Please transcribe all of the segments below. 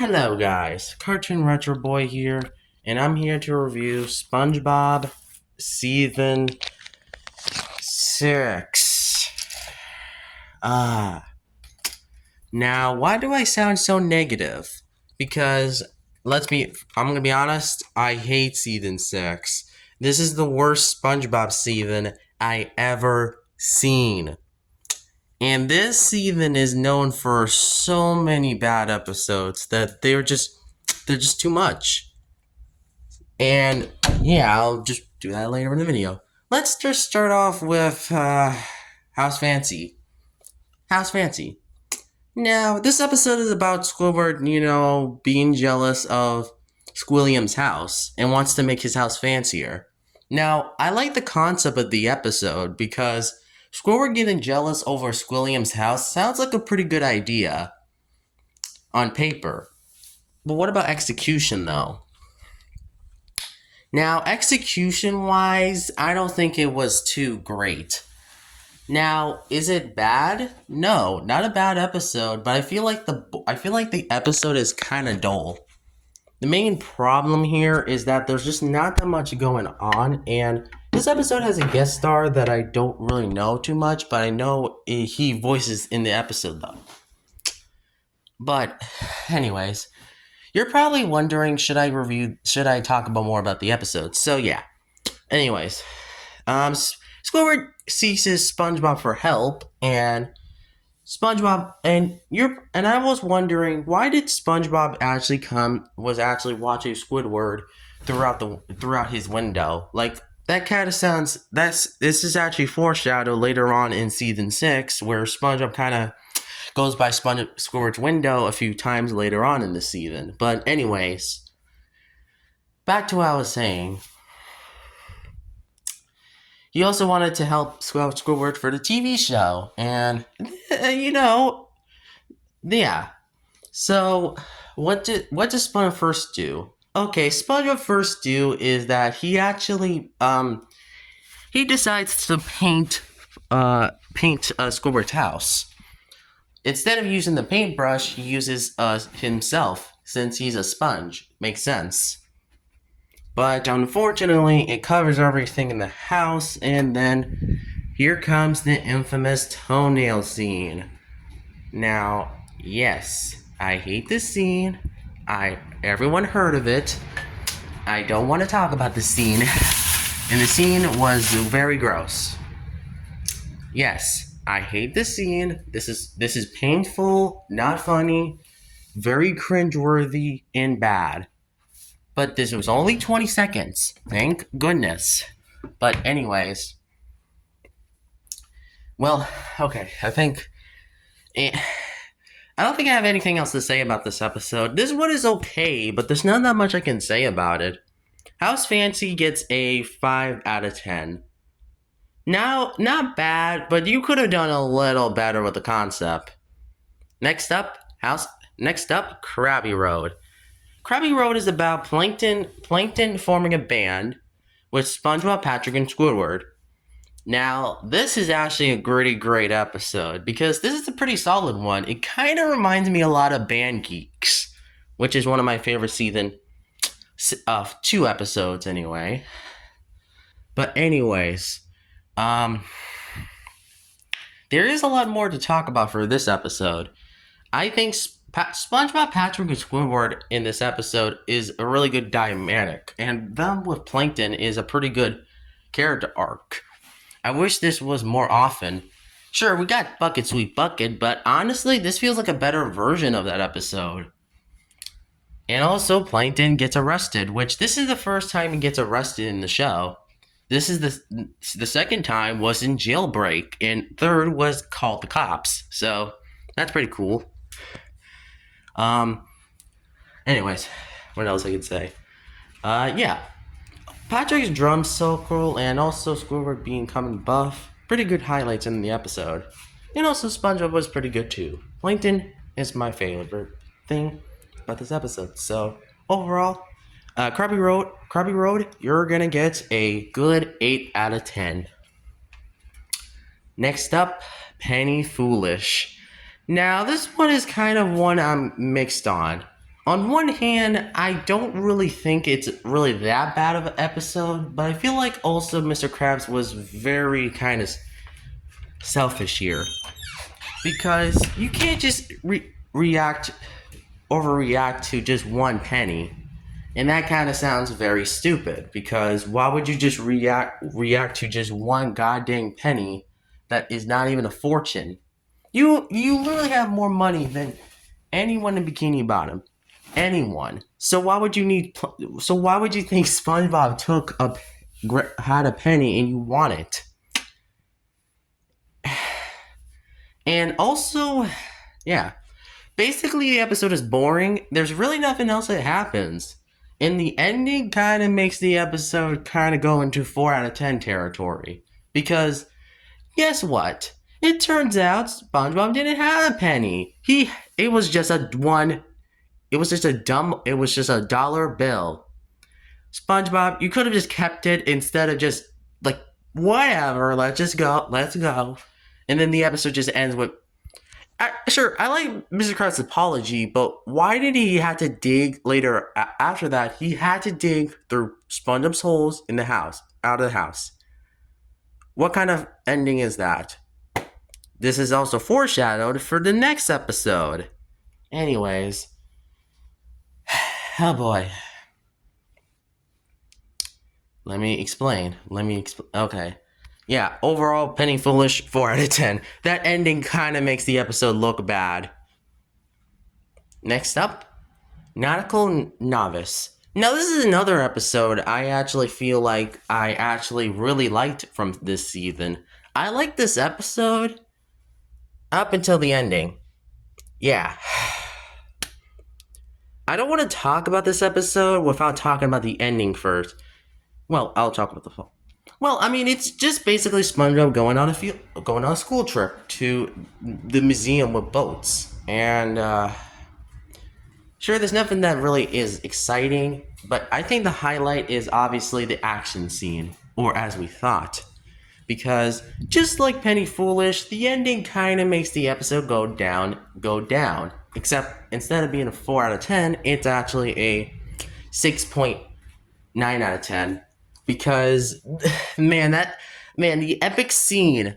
Hello guys, Cartoon Retro Boy here, and I'm here to review SpongeBob Season 6. Ah, now why do I sound so negative? Because I'm gonna be honest, I hate Season 6. This is the worst SpongeBob season I ever seen. And this season is known for so many bad episodes that they're just too much. And yeah, I'll just do that later in the video. Let's just start off with House Fancy. House Fancy. Now, this episode is about Squidward, being jealous of Squilliam's house and wants to make his house fancier. Now, I like the concept of the episode because Squidward getting jealous over Squilliam's house sounds like a pretty good idea on paper. But what about execution, though? Now, execution-wise, I don't think it was too great. Now, is it bad? No, not a bad episode, but I feel like the episode is kind of dull. The main problem here is that there's just not that much going on, and this episode has a guest star that I don't really know too much, but I know he voices in the episode though. But, anyways, you're probably wondering, should I talk about more about the episode? So yeah. Anyways, Squidward seeks SpongeBob for help, and I was wondering, why did SpongeBob was actually watching Squidward throughout his window? Like, that kind of this is actually foreshadowed later on in season 6, where SpongeBob kind of goes by Squidward's window a few times later on in the season. But anyways, back to what I was saying. He also wanted to help Squidward for the TV show, and yeah. So what does SpongeBob first do? Okay, SpongeBob first do is that he actually he decides to paint Squidward's house. Instead of using the paintbrush, he uses himself, since he's a sponge. Makes sense. But unfortunately, it covers everything in the house, and then here comes the infamous toenail scene. Now, yes, I hate this scene. Everyone heard of it. I don't want to talk about the scene. And the scene was very gross. Yes, I hate this scene. This is painful, not funny, very cringeworthy, and bad. But this was only 20 seconds. Thank goodness. But anyways. Well, okay. I don't think I have anything else to say about this episode. This one is okay, but there's not that much I can say about it. House Fancy gets a 5 out of 10. Now, not bad, but you could have done a little better with the concept. Next up, Krabby Road. Krabby Road is about Plankton forming a band with SpongeBob, Patrick, and Squidward. Now, this is actually a pretty great episode, because this is a pretty solid one. It kind of reminds me a lot of Band Geeks, which is one of my favorite season 2 episodes anyway. But anyways, there is a lot more to talk about for this episode. I think SpongeBob, Patrick, and Squidward in this episode is a really good dynamic, and them with Plankton is a pretty good character arc. I wish this was more often. Sure, we got Bucket Sweet Bucket, but honestly, this feels like a better version of that episode. And also, Plankton gets arrested, which this is the first time he gets arrested in the show. This is the second time was in Jailbreak, and third was Called the Cops. So that's pretty cool. Anyways, what else I could say? Yeah. Patrick's drum circle and also Squidward becoming buff. Pretty good highlights in the episode. And also SpongeBob was pretty good too. Plankton is my favorite thing about this episode. So, overall, Krabby Road, you're gonna get a good 8 out of 10. Next up, Penny Foolish. Now, this one is kind of one I'm mixed on. On one hand, I don't really think it's really that bad of an episode, but I feel like also Mr. Krabs was very kind of selfish here because you can't just overreact to just one penny. And that kind of sounds very stupid because why would you just react to just one goddamn penny that is not even a fortune? You literally have more money than anyone in Bikini Bottom, anyone. So why would you need? So why would you think SpongeBob had a penny and you want it? And also, yeah, basically the episode is boring. There's really nothing else that happens. And the ending kind of makes the episode kind of go into 4 out of 10 territory. Because, guess what? It turns out SpongeBob didn't have a penny. It was just a dollar bill. SpongeBob, you could have just kept it instead of just, like, whatever, let's go. And then the episode just ends with, sure, I like Mr. Krabs' apology, but why did he have to dig later after that? He had to dig through SpongeBob's holes in the house, out of the house. What kind of ending is that? This is also foreshadowed for the next episode. Anyways. Oh boy. Let me explain. Okay. Yeah, overall, Penny Foolish, 4 out of 10. That ending kind of makes the episode look bad. Next up, Nautical Novice. Now, this is another episode I actually feel like I actually really liked from this season. I liked this episode up until the ending. Yeah. I don't want to talk about this episode without talking about the ending first. Well, I'll talk about the fall. Well, I mean, it's just basically SpongeBob going on a school trip to the museum with boats, and sure, there's nothing that really is exciting, but I think the highlight is obviously the action scene, or as we thought, because just like Penny Foolish, the ending kind of makes the episode go down. Except instead of being a 4 out of 10, it's actually a 6.9 out of 10. Because, the epic scene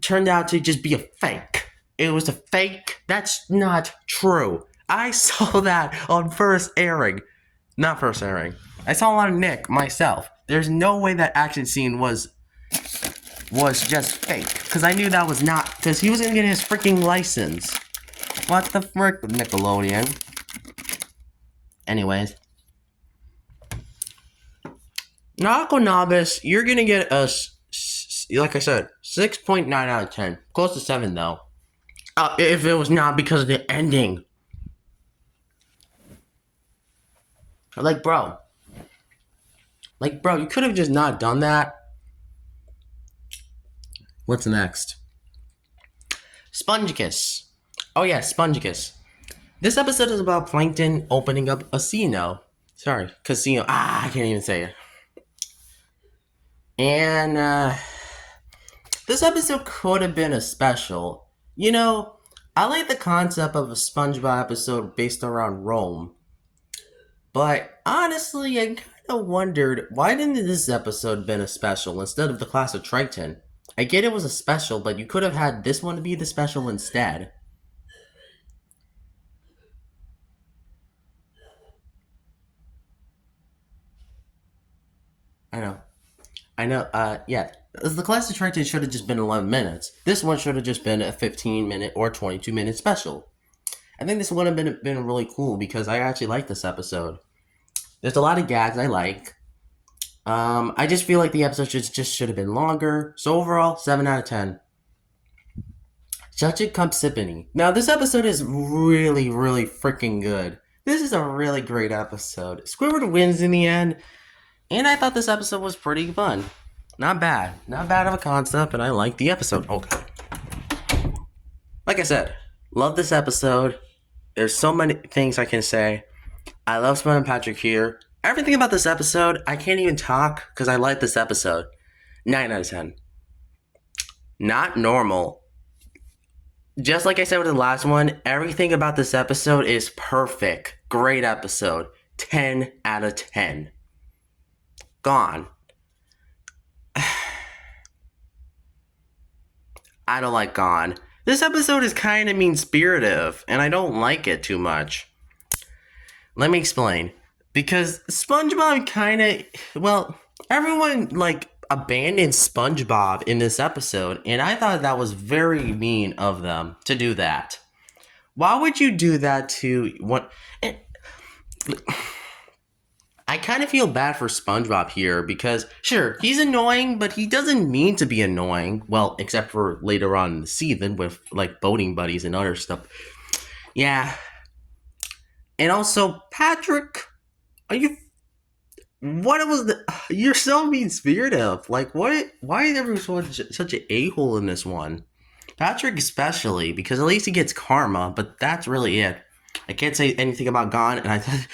turned out to just be a fake. It was a fake. That's not true. I saw that on first airing. Not first airing. I saw it on Nick myself. There's no way that action scene was just fake. Because I knew that was not. Because he was going to get his freaking license. What the frick, Nickelodeon? Anyways. Nautical Novice, you're going to get a, like I said, 6.9 out of 10. Close to 7, though. If it was not because of the ending. Like, bro, you could have just not done that. What's next? Spongekiss. Oh, yeah, Spongekiss. This episode is about Plankton opening up a casino. I can't even say it. And this episode could have been a special. You know, I like the concept of a SpongeBob episode based around Rome. But honestly, I kind of wondered, why didn't this episode been a special instead of the Class of Triton? I get it was a special, but you could have had this one to be the special instead. I know, yeah. The Class of Triton should have just been 11 minutes. This one should have just been a 15-minute or 22-minute special. I think this would have been really cool because I actually like this episode. There's a lot of gags I like. I just feel like the episode should have been longer. So overall, 7 out of 10. Judge It Come Sippany. Now, this episode is really, really freaking good. This is a really great episode. Squidward wins in the end. And I thought this episode was pretty fun. Not bad. Not bad of a concept, and I like the episode. Okay. Like I said, love this episode. There's so many things I can say. I love Spud and Patrick here. Everything about this episode, I can't even talk because I like this episode. 9 out of 10. Not normal. just like I said with the last one, everything about this episode is perfect. Great episode. 10 out of 10. Gone. I don't like Gone. This episode is kind of mean-spirited, and I don't like it too much. Let me explain. Because SpongeBob kind of, well, everyone, like, abandoned SpongeBob in this episode, and I thought that was very mean of them to do that. Why would you do that to what? I kind of feel bad for SpongeBob here because, sure, he's annoying, but he doesn't mean to be annoying. Well, except for later on in the season with, like, boating buddies and other stuff. Yeah. And also, Patrick, are you... What was the... You're so mean-spirited. Like, what? Why is everyone such an a-hole in this one? Patrick especially, because at least he gets karma, but that's really it. I can't say anything about Gone, and I thought...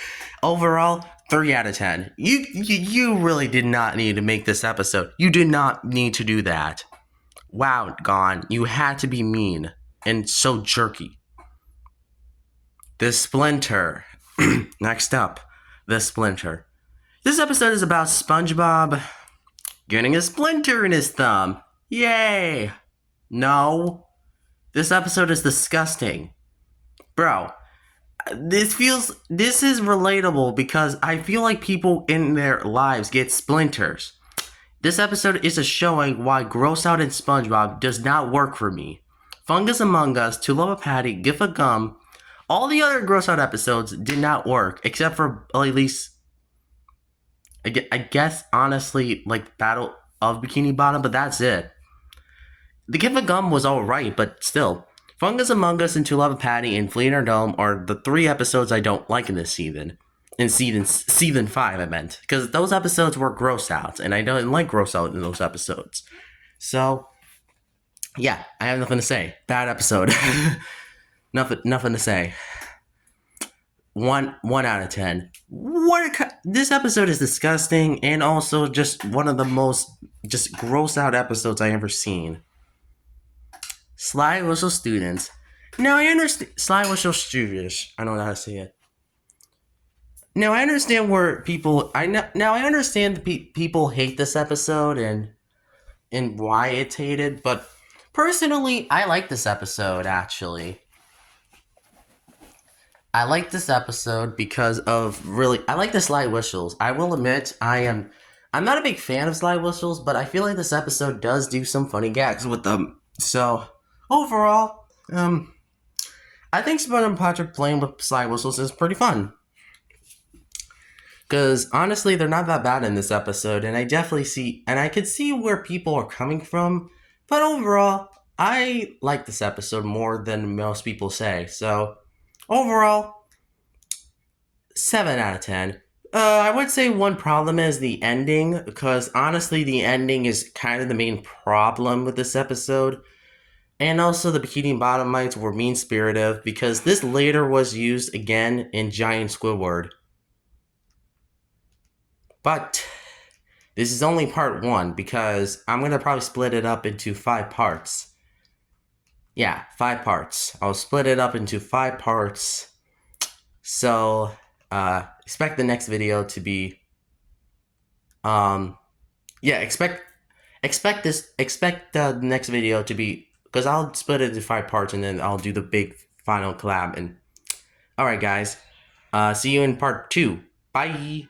Overall... 3 out of 10. You really did not need to make this episode. You did not need to do that. Wow, Gone. You had to be mean and so jerky. The Splinter. Next up, The Splinter. This episode is about SpongeBob getting a splinter in his thumb. Yay! No. This episode is disgusting. Bro, this is relatable because I feel like people in their lives get splinters. This episode is a showing why gross out in SpongeBob does not work for me. Fungus Among Us, To Love a Patty, Gift of Gum, all the other gross out episodes did not work except for at least I guess honestly like Battle of Bikini Bottom, but that's it. The Gift of Gum was alright, but still. Fungus Among Us and To Love a Patty and Flee in Our Dome are the 3 episodes I don't like in this season. In season 5, I meant. Because those episodes were gross out, and I don't like gross out in those episodes. So, yeah, I have nothing to say. Bad episode. nothing to say. 1 out of 10. This episode is disgusting, and also just one of the most just gross out episodes I ever seen. Sly Whistle Students. Now I understand. Sly Whistle Students. I don't know how to say it. Now I understand where people. Now I understand people hate this episode and why it's hated. But personally, I like this episode. Actually, I like this episode because of I like the Sly Whistles. I will admit, I'm not a big fan of Sly Whistles, but I feel like this episode does do some funny gags with them. So. Overall, I think SpongeBob and Patrick playing with Sly Whistles is pretty fun. Because honestly, they're not that bad in this episode, and I could see where people are coming from. But overall, I like this episode more than most people say. So, overall, 7 out of 10. I would say one problem is the ending, because honestly, the ending is kind of the main problem with this episode. And also the Bikini Bottomites were mean-spirited because this later was used again in Giant Squidward. But this is only part 1 because I'm going to probably split it up into 5 parts. Yeah, 5 parts. I'll split it up into 5 parts. So, expect the next video to be... expect the next video to be... Because I'll split it into 5 parts and then I'll do the big final collab. And alright guys, see you in part 2. Bye!